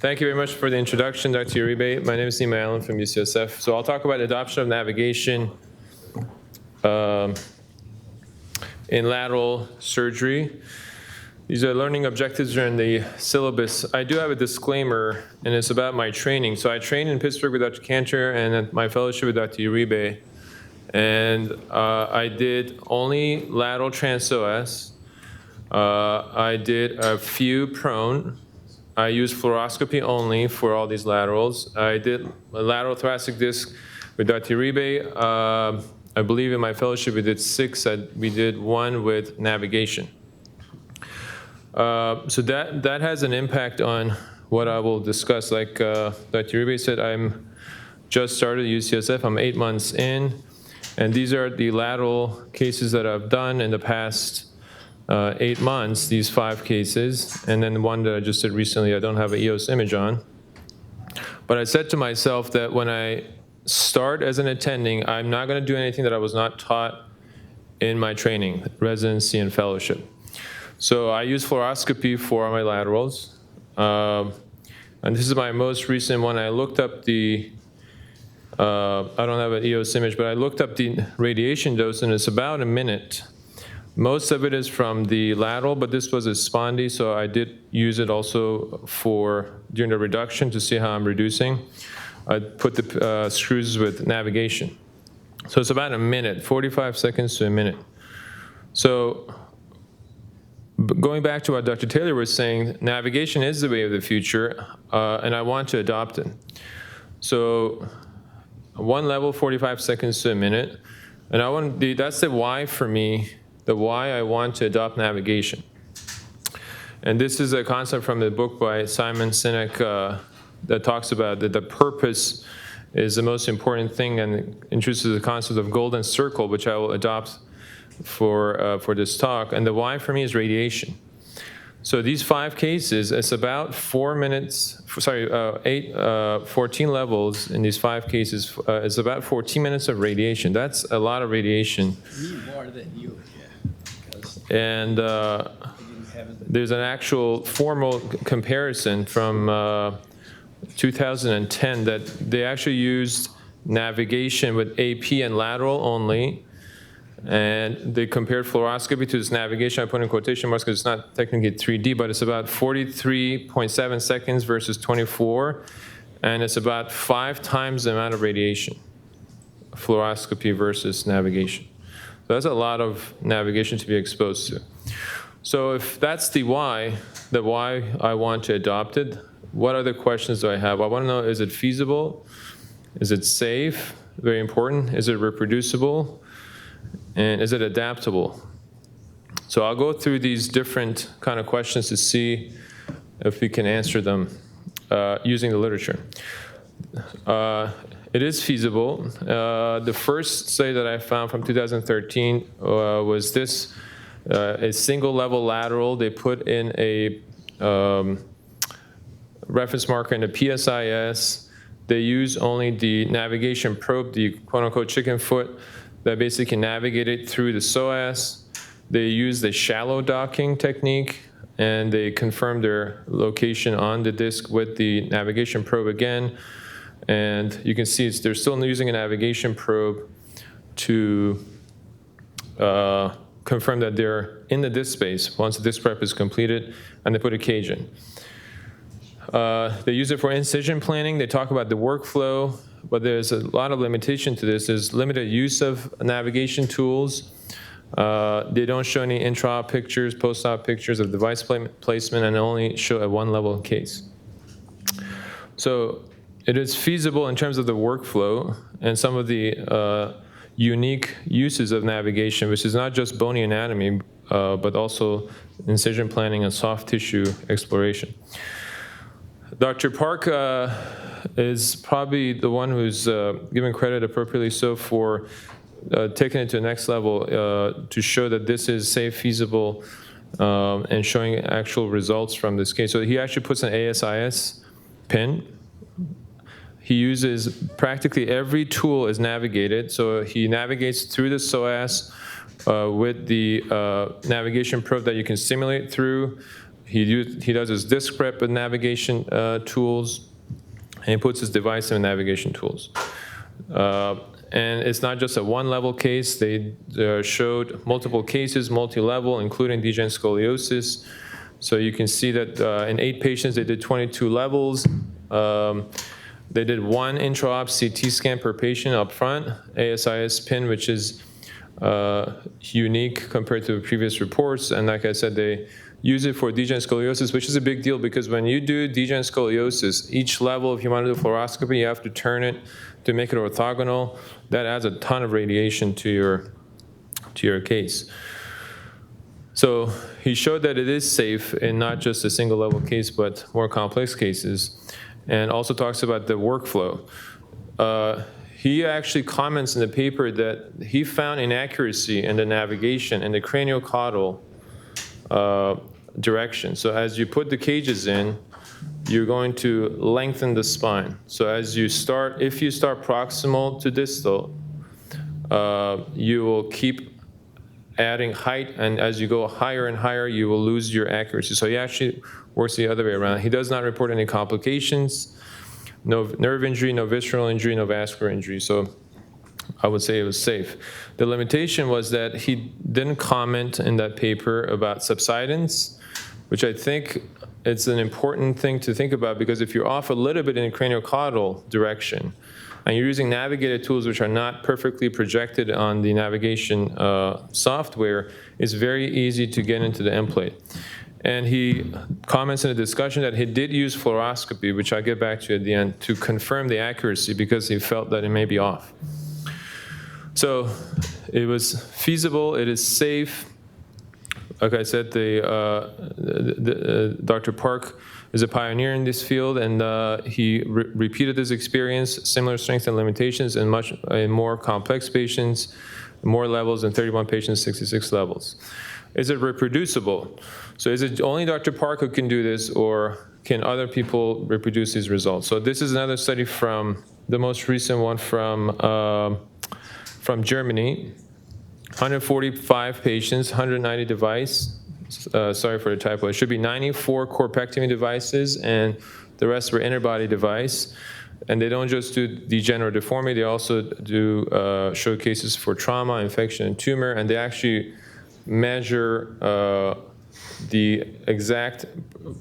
Thank you very much for the introduction, Dr. Uribe. My name is Nima from UCSF. So I'll talk about adoption of navigation in lateral surgery. These are learning objectives during the syllabus. I do have a disclaimer, and it's about my training. So I trained in Pittsburgh with Dr. Cantor and at my fellowship with Dr. Uribe. And I did only lateral trans-psoas. I did a few prone. I used fluoroscopy only for all these laterals. I did a lateral thoracic disc with Dr. Uribe. I believe in my fellowship we did 6. We did 1 with navigation. So that has an impact on what I will discuss. Like Dr. Uribe said, I'm just started at UCSF. I'm 8 months in. And these are the lateral cases that I've done in the past 8 months, these 5 cases. And then the one that I just did recently, I don't have an EOS image on. But I said to myself that when I start as an attending, I'm not going to do anything that I was not taught in my training, residency, and fellowship. So I use fluoroscopy for my laterals. And this is my most recent one. I looked up the, I don't have an EOS image, but I looked up the radiation dose, and it's about a minute. Most of it is from the lateral, but this was a spondy, so I did use it also during the reduction to see how I'm reducing. I put the screws with navigation. So it's about a minute, 45 seconds to a minute. So going back to what Dr. Taylor was saying, navigation is the way of the future, and I want to adopt it. So one level, 45 seconds to a minute, and that's the why for me, the why I want to adopt navigation. And this is a concept from the book by Simon Sinek that talks about that the purpose is the most important thing, and introduces the concept of golden circle, which I will adopt for this talk. And the why for me is radiation. So these 5 cases, it's about 4 minutes, 14 levels in these 5 cases. It's about 14 minutes of radiation. That's a lot of radiation. Me more than you, yeah. And there's an actual formal comparison from 2010 that they actually used navigation with AP and lateral only. And they compared fluoroscopy to this navigation. I put in quotation marks because it's not technically 3D, but it's about 43.7 seconds versus 24. And it's about 5 times the amount of radiation, fluoroscopy versus navigation. So that's a lot of navigation to be exposed to. So if that's the why I want to adopt it, what other questions do I have? I want to know, is it feasible? Is it safe? Very important. Is it reproducible? And is it adaptable? So I'll go through these different kind of questions to see if we can answer them using the literature. It is feasible. The first study that I found from 2013 was this, a single level lateral. They put in a reference marker in the PSIS. They use only the navigation probe, the quote unquote chicken foot, that basically navigate it through the psoas. They use the shallow docking technique, and they confirm their location on the disc with the navigation probe again. And you can see they're still using a navigation probe to confirm that they're in the disc space once the disc prep is completed, and they put a cage in. They use it for incision planning. They talk about the workflow, but there's a lot of limitation to this. There's limited use of navigation tools. They don't show any intra-op pictures, post-op pictures of device placement, and only show a 1-level case. So it is feasible in terms of the workflow and some of the unique uses of navigation, which is not just bony anatomy, but also incision planning and soft tissue exploration. Dr. Park is probably the one who's given credit appropriately so for taking it to the next level to show that this is safe, feasible, and showing actual results from this case. So he actually puts an ASIS pin. He uses practically every tool is navigated. So he navigates through the psoas with the navigation probe that you can simulate through. he does his disc prep with navigation tools, and he puts his device in navigation tools. And it's not just a one-level case. They showed multiple cases, multi-level, including degenerative scoliosis. So you can see that in 8 patients, they did 22 levels. They did 1 intra-op CT scan per patient up front, ASIS pin, which is unique compared to previous reports. And like I said, they use it for degenerative scoliosis, which is a big deal because when you do degenerative scoliosis, each level, if you want to do fluoroscopy, you have to turn it to make it orthogonal. That adds a ton of radiation to your case. So he showed that it is safe in not just a single level case, but more complex cases, and also talks about the workflow. He actually comments in the paper that he found inaccuracy in the navigation in the craniocaudal direction. So as you put the cages in, you're going to lengthen the spine. So as you start, if you start proximal to distal, you will keep adding height, and as you go higher and higher, you will lose your accuracy. So he actually works the other way around. He does not report any complications, no nerve injury, no visceral injury, no vascular injury. So I would say it was safe. The limitation was that he didn't comment in that paper about subsidence, which I think it's an important thing to think about, because if you're off a little bit in the craniocaudal direction, and you're using navigated tools which are not perfectly projected on the navigation software, it's very easy to get into the end plate. And he comments in the discussion that he did use fluoroscopy, which I'll get back to at the end, to confirm the accuracy because he felt that it may be off. So it was feasible, it is safe. Like I said, Dr. Park is a pioneer in this field, and he repeated his experience, similar strengths and limitations in more complex patients, more levels, in 31 patients, 66 levels. Is it reproducible? So is it only Dr. Park who can do this, or can other people reproduce these results? So this is another study from the most recent one from Germany. 145 patients, 190 device. Sorry for the typo. It should be 94 corpectomy devices, and the rest were interbody device. And they don't just do degenerative deformity, they also do show cases for trauma, infection, and tumor, and they actually measure the exact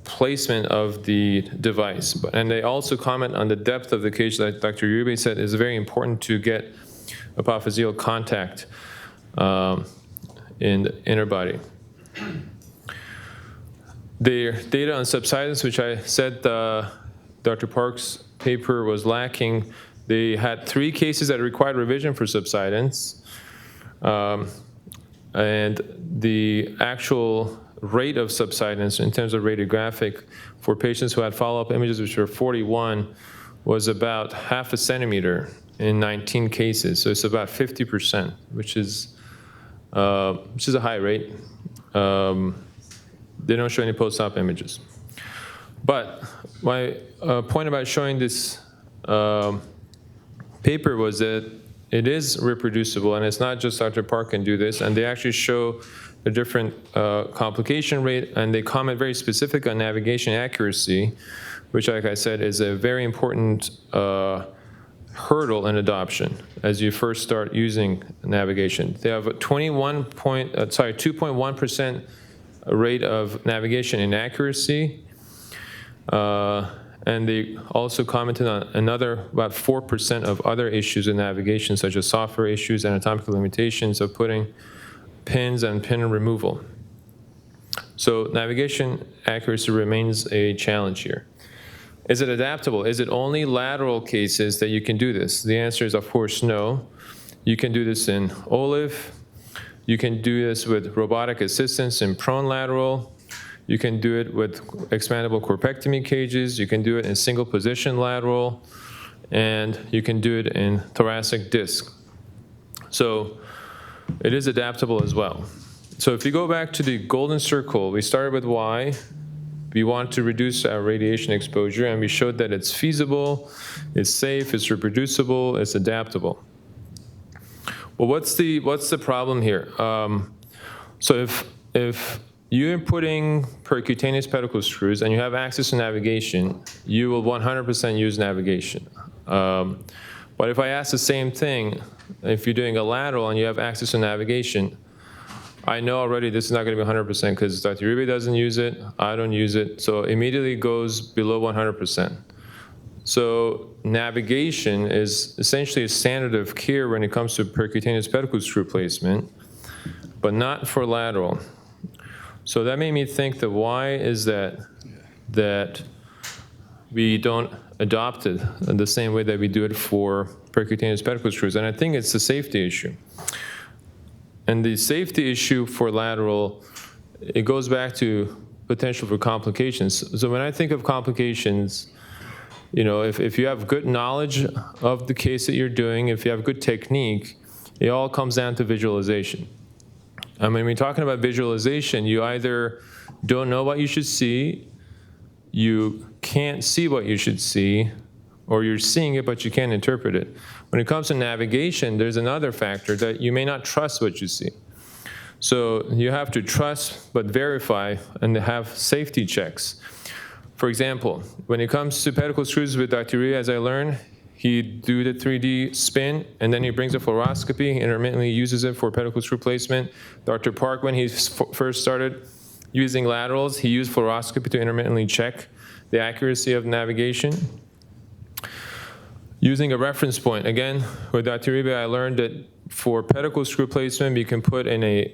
placement of the device. And they also comment on the depth of the cage, like Dr. Uribe said, is very important to get apophyseal contact in the inner body. The data on subsidence, which I said Dr. Park's paper was lacking, they had 3 cases that required revision for subsidence. And the actual rate of subsidence in terms of radiographic for patients who had follow-up images, which were 41, was about half a centimeter in 19 cases. So it's about 50%, which is a high rate. They don't show any post-op images. But my point about showing this paper was that it is reproducible, and it's not just Dr. Park can do this, and they actually show a different complication rate, and they comment very specific on navigation accuracy, which, like I said, is a very important hurdle in adoption as you first start using navigation. They have a 2.1% rate of navigation inaccuracy, and they also commented on another about 4% of other issues in navigation, such as software issues, anatomical limitations of putting pins and pin removal. So navigation accuracy remains a challenge here. Is it adaptable? Is it only lateral cases that you can do this? The answer is, of course, no. You can do this in OLIF. You can do this with robotic assistance in prone lateral. You can do it with expandable corpectomy cages. You can do it in single position lateral. And you can do it in thoracic disc. So it is adaptable as well. So if you go back to the golden circle, we started with why. We want to reduce our radiation exposure, and we showed that it's feasible, it's safe, it's reproducible, it's adaptable. Well, what's the problem here? So if you're putting percutaneous pedicle screws and you have access to navigation, you will 100% use navigation. But if I ask the same thing, if you're doing a lateral and you have access to navigation, I know already this is not going to be 100% because Dr. Uribe doesn't use it, I don't use it, so immediately goes below 100%. So navigation is essentially a standard of care when it comes to percutaneous pedicle screw placement, but not for lateral. So that made me think that why is that we don't adopt it the same way that we do it for percutaneous pedicle screws, and I think it's a safety issue. And the safety issue for lateral, it goes back to potential for complications. So when I think of complications, you know, if you have good knowledge of the case that you're doing, if you have good technique, it all comes down to visualization. I mean, when we're talking about visualization, you either don't know what you should see, you can't see what you should see, or you're seeing it but you can't interpret it. When it comes to navigation, there's another factor that you may not trust what you see. So you have to trust but verify and have safety checks. For example, when it comes to pedicle screws with Dr. Uribe, as I learned, he do the 3D spin, and then he brings a fluoroscopy, intermittently uses it for pedicle screw placement. Dr. Park, when he first started using laterals, he used fluoroscopy to intermittently check the accuracy of navigation. Using a reference point, again, with Dr. Uribe, I learned that for pedicle screw placement, you can put in a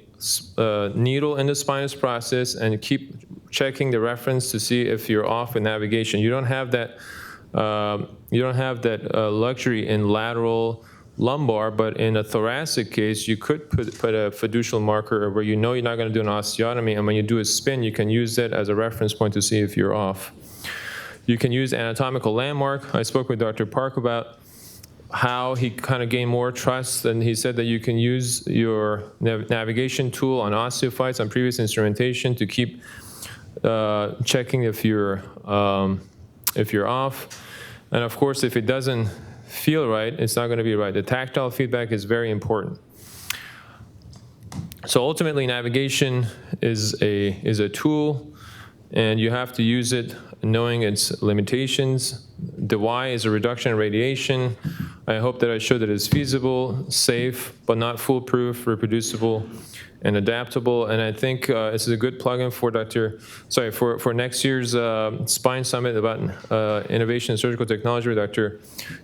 needle in the spinous process and keep checking the reference to see if you're off with navigation. You don't have that. Luxury in lateral lumbar, but in a thoracic case, you could put a fiducial marker where you know you're not going to do an osteotomy, and when you do a spin, you can use that as a reference point to see if you're off. You can use anatomical landmark. I spoke with Dr. Park about how he kind of gained more trust, and he said that you can use your navigation tool on osteophytes, on previous instrumentation, to keep checking if you're off. And of course, if it doesn't feel right, it's not going to be right. The tactile feedback is very important. So ultimately, navigation is a tool, and you have to use it knowing its limitations. The why is a reduction in radiation. I hope that I showed that it's feasible, safe, but not foolproof, reproducible, and adaptable. And I think this is a good plug-in for for next year's Spine Summit about innovation in surgical technology, where Dr.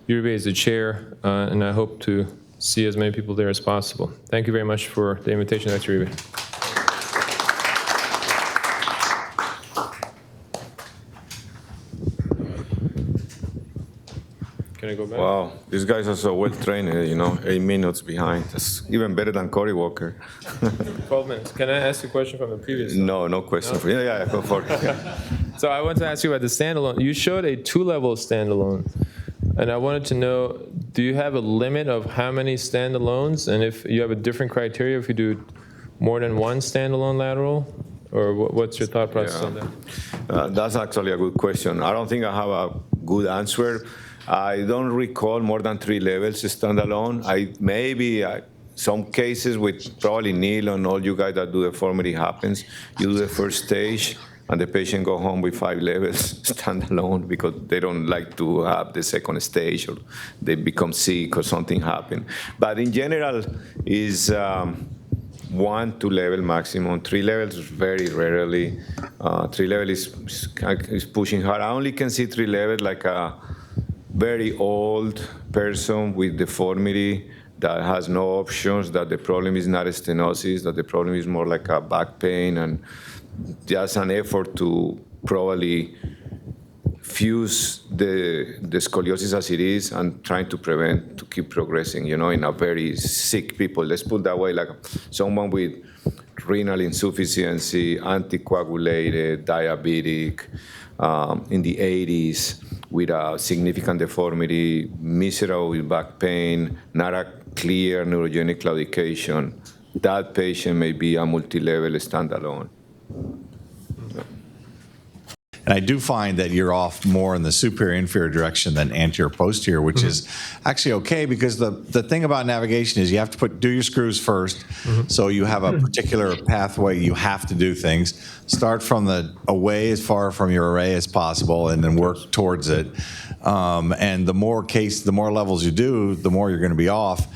Uribe is the chair, and I hope to see as many people there as possible. Thank you very much for the invitation, Dr. Uribe. Can I go back? Wow, these guys are so well trained, 8 minutes behind. That's even better than Cory Walker. 12 minutes. Can I ask a question from the previous? No question. No? Yeah, go for it. Yeah. So I want to ask you about the standalone. You showed a 2-level standalone, and I wanted to know, do you have a limit of how many standalones, and if you have a different criteria if you do more than one standalone lateral? Or what's your thought process on that? That's actually a good question. I don't think I have a good answer. I don't recall more than 3 levels standalone. Maybe some cases with probably Neil and all you guys that do deformity happens. You do the first stage, and the patient go home with 5 levels standalone because they don't like to have the second stage, or they become sick or something happen. But in general, is 1, 2 level maximum. 3 levels very rarely. 3 level is pushing hard. I only can see 3 levels like a very old person with deformity that has no options, that the problem is not a stenosis, that the problem is more like a back pain, and just an effort to probably fuse the scoliosis as it is and trying to prevent, to keep progressing, in a very sick people. Let's put it that way, like someone with renal insufficiency, anticoagulated, diabetic, in the 80s, with a significant deformity, miserable with back pain, not a clear neurogenic claudication. That patient may be a multi-level standalone. And I do find that you're off more in the superior inferior direction than anterior posterior, which is actually okay, because the thing about navigation is you have to do your screws first. So you have a particular pathway you have to do things. Start from away as far from your array as possible, and then work towards it. And the more levels you do, the more you're going to be off.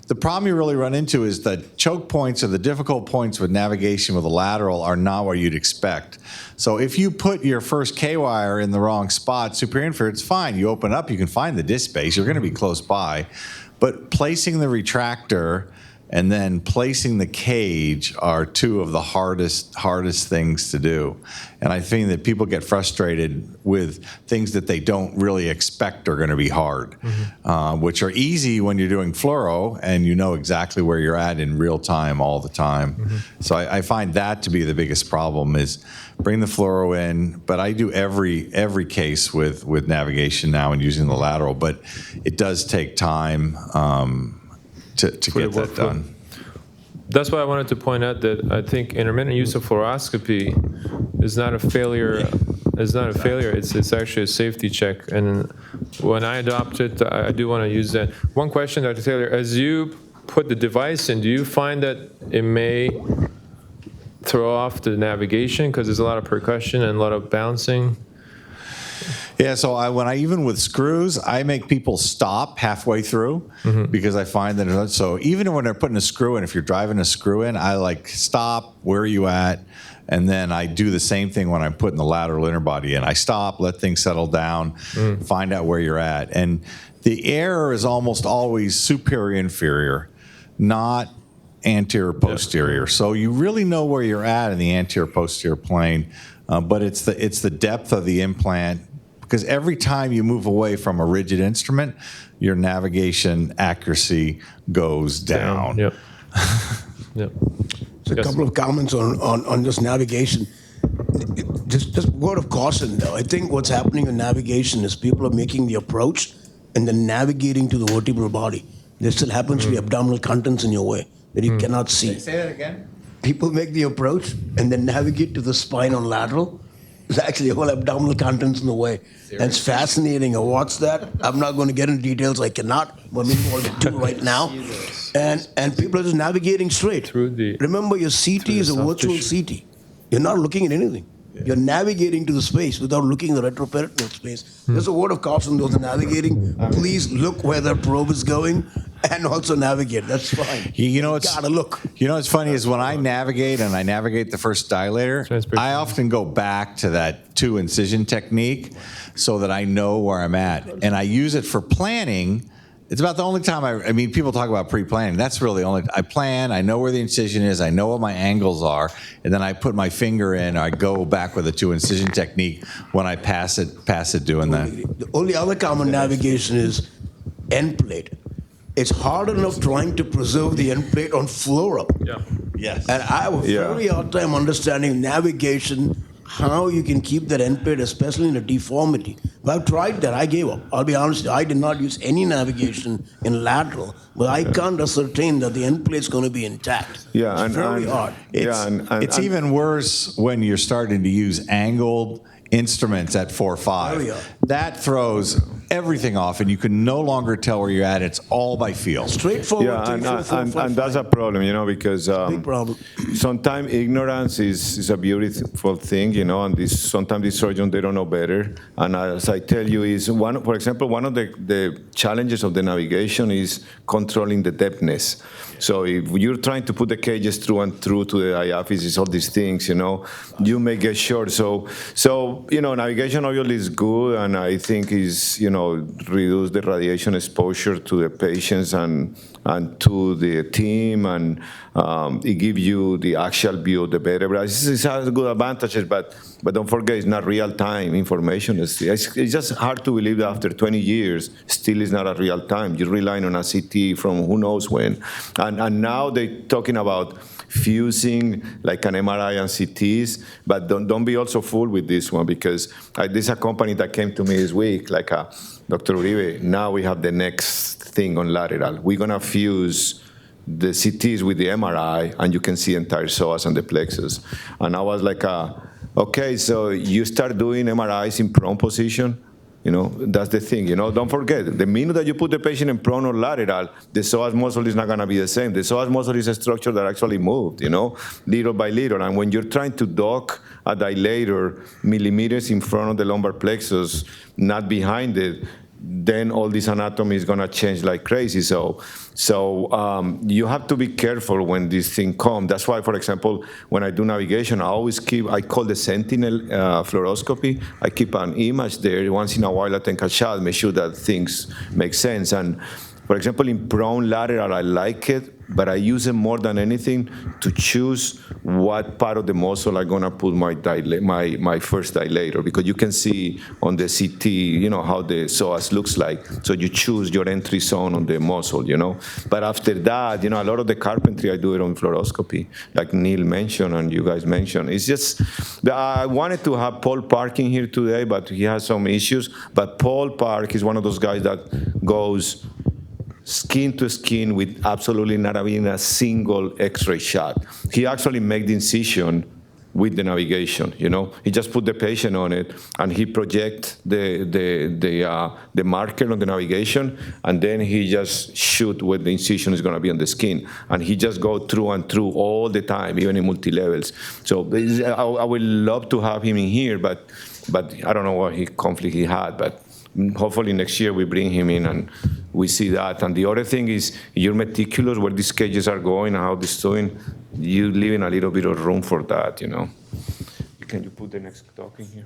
The problem you really run into is that choke points or the difficult points with navigation with a lateral are not what you'd expect. So if you put your first K-wire in the wrong spot, superior inferior, it's fine. You open up, you can find the disc space. You're going to be close by. But placing the retractor and then placing the cage are two of the hardest things to do. And I think that people get frustrated with things that they don't really expect are going to be hard, which are easy when you're doing fluoro and you know exactly where you're at in real time all the time. So I find that to be the biggest problem is bring the fluoro in, but I do every case with navigation now and using the lateral, but it does take time to get that done. That's why I wanted to point out that I think intermittent use of fluoroscopy is not a failure. It's not a failure. It's actually a safety check. And when I adopt it, I do want to use that. One question, Dr. Taylor, as you put the device in, do you find that it may throw off the navigation because there's a lot of percussion and a lot of bouncing? Yeah, so even with screws, I make people stop halfway through because I find that, so even when they're putting a screw in, if you're driving a screw in, I like stop, where are you at? And then I do the same thing when I'm putting the lateral interbody in. I stop, let things settle down, find out where you're at. And the error is almost always superior inferior, not anterior posterior. So you really know where you're at in the anterior posterior plane, but it's the depth of the implant. Because every time you move away from a rigid instrument, your navigation accuracy goes down. Yep. So a couple of comments on just navigation. Just word of caution, though. I think what's happening in navigation is people are making the approach and then navigating to the vertebral body. There still happens to be abdominal contents in your way that you cannot see. Say that again? People make the approach and then navigate to the spine on lateral. There's actually a whole abdominal contents in the way. And it's fascinating. I watched that. I'm not going to get into details. I cannot. But maybe we'll do right now. And people are just navigating straight. Remember, your CT is a virtual CT. You're not looking at anything. You're navigating to the space without looking at the retroperitoneal space. There's a word of caution, those are navigating. Please look where that probe is going and also navigate. That's fine. You gotta look. You know what's funny is when I navigate and I navigate the first dilator, I often go back to that 2-incision technique so that I know where I'm at. And I use it for planning. It's about the only time I mean, people talk about pre-planning. That's really the only, I plan, I know where the incision is, I know what my angles are, and then I put my finger in, I go back with a 2-incision technique when I pass it doing that. The only other common navigation is end plate. It's hard enough trying to preserve the end plate on fluoro. Yeah. Yes. And I have a very hard time understanding navigation, how you can keep that end plate, especially in a deformity. But I've tried that. I gave up. I'll be honest. I did not use any navigation in lateral, but I can't ascertain that the end plate's going to be intact. Yeah, it's very hard. It's even worse when you're starting to use angled instruments at 4.5. That throws everything off, and you can no longer tell where you're at. It's all by feel. Straightforward. And that's a problem, because big problem. Sometimes ignorance is a beautiful thing, and sometimes these surgeons, they don't know better. And as I tell you, for example, one of the challenges of the navigation is controlling the depthness. So if you're trying to put the cages through and through to the diaphysis, all these things, you may get short. So navigation obviously is good, and I think is, reduce the radiation exposure to the patients and to the team, and it gives you the actual view of the vertebra. It has good advantages, but don't forget, it's not real-time information. It's just hard to believe that after 20 years, still is not a real-time. You're relying on a CT from who knows when. And now they're talking about fusing like an MRI and CTs, but don't be also fooled with this one, because there's a company that came to me this week, like Dr. Uribe, now we have the next thing on lateral. We're going to fuse the CTs with the MRI, and you can see entire psoas and the plexus. And I was like, Okay, so you start doing MRIs in prone position. That's the thing. Don't forget, the minute that you put the patient in prone or lateral, the psoas muscle is not going to be the same. The psoas muscle is a structure that actually moved, little by little. And when you're trying to dock a dilator millimeters in front of the lumbar plexus, not behind it, then all this anatomy is going to change like crazy. So you have to be careful when this thing comes. That's why, for example, when I do navigation, I call the sentinel fluoroscopy. I keep an image there. Once in a while, I take a shot, make sure that things make sense. And for example, in prone lateral, I like it, but I use it more than anything to choose what part of the muscle I'm gonna put my first dilator, because you can see on the CT, how the psoas looks like. So you choose your entry zone on the muscle, But after that, a lot of the carpentry, I do it on fluoroscopy, like Neil mentioned and you guys mentioned. It's just, I wanted to have Paul Park in here today, but he has some issues. But Paul Park is one of those guys that goes skin to skin with absolutely not having a single X-ray shot. He actually made the incision with the navigation. He just put the patient on it, and he project the marker on the navigation, and then he just shoot where the incision is going to be on the skin, and he just go through and through all the time, even in multi-levels. So I would love to have him in here, but I don't know what conflict he had, but hopefully next year we bring him in and we see that. And the other thing is, you're meticulous where these cages are going and how this is doing. You leave in a little bit of room for that, Can you put the next talk in here?